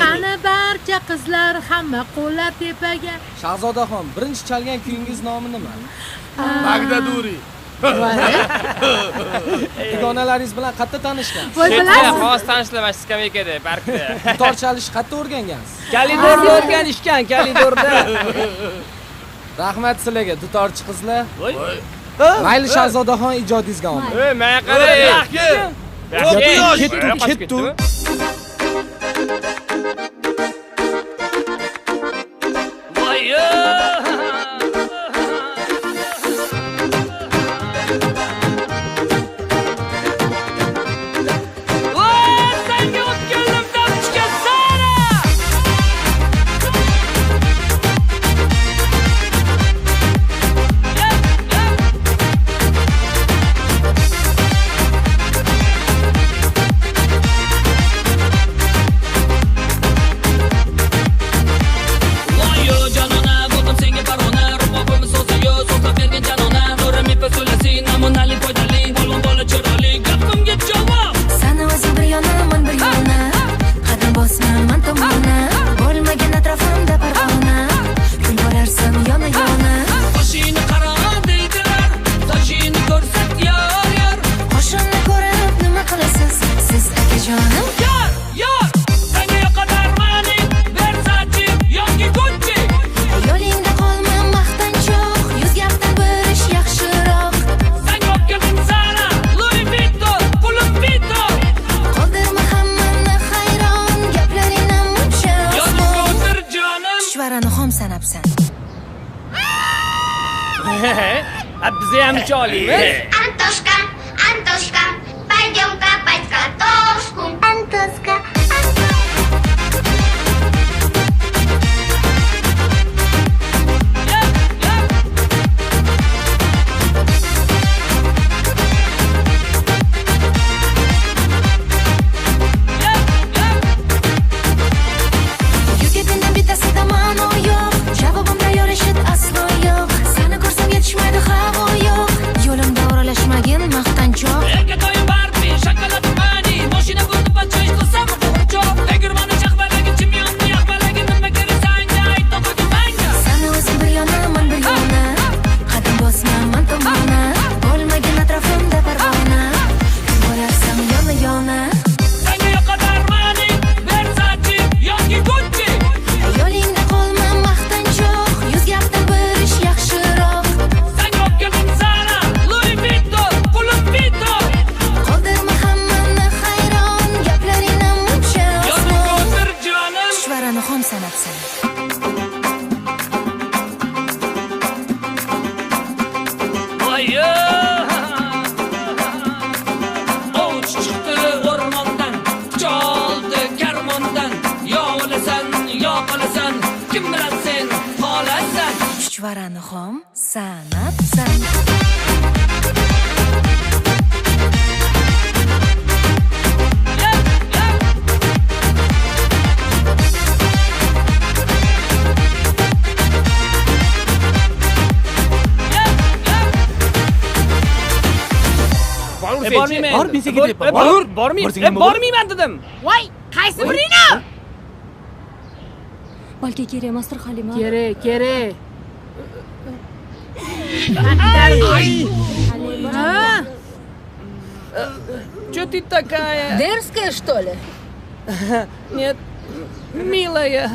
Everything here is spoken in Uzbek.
Qani barcha qizlar hamma qo'llar tepaga. Shahzodaxon, birinchi chalgan kuyingiz nomi nima? Bagdaduri. Dugonalaringiz bilan qayerda tanishgan? Voy bilasiz. Xos tanishlar skameykada, parkda. Dutor chalishni qayerda o'rgangansiz? Kalidorda o'rganishgan, kalidorda. Rahmat sizlarga, dutorchi qizlar. Voy. Mayli Shahzodaxon, ijodingizga omad. Menga qarang. Ketdi. Bizni ham cholimiz. Antoshka, пойдем копать картошку. Антошка. Yigitning bittasi tomoni yo'q, javobimda yorishib aslo yo'q. Seni ko'rsam yetishmaydi havo yo'q. Yo'limda o'ralashmagin maqtanchoq. Erkatoyim barbi, shokolad mani, mashina bo'ldi pachosh qilsam qo'rchoq. Tegirmoni chaqbalagi chimyonni yaqbalagi nima kerak ayt to'qidi manga. Seni o'zim bir yonaman bir yona. Qadam bosmaman tomona. Bo'lmagin atrofimda parvona. Bo'larsam yona. Senga yoqadar mani, Versace yoki Gucci. Yo'lingda qolma maqtanchoq. Yuz gapdan bir ish yaxshiroq. Sen olib kelding Zara, Louis Vuitton, pulim Vuitton. Qoldirma hammani hayron. Gaplaringdan muncha Yozga o'tir jonim. Chuchvarani xom sanabsan. Ovuch chiqdi o'rmondan, choldi karmondan. Yo o'lasan, yo qolasan, kim bilan sen qolasan. Chuchvarani xom sanabsan. Bormayman. Bor, men senga deyapman. Bormayman dedim. Voy, qaysi birini? Balki kerak emasdir Halima. Kerak. Что ты такая? Дерзкая, что ли? Нет, милая.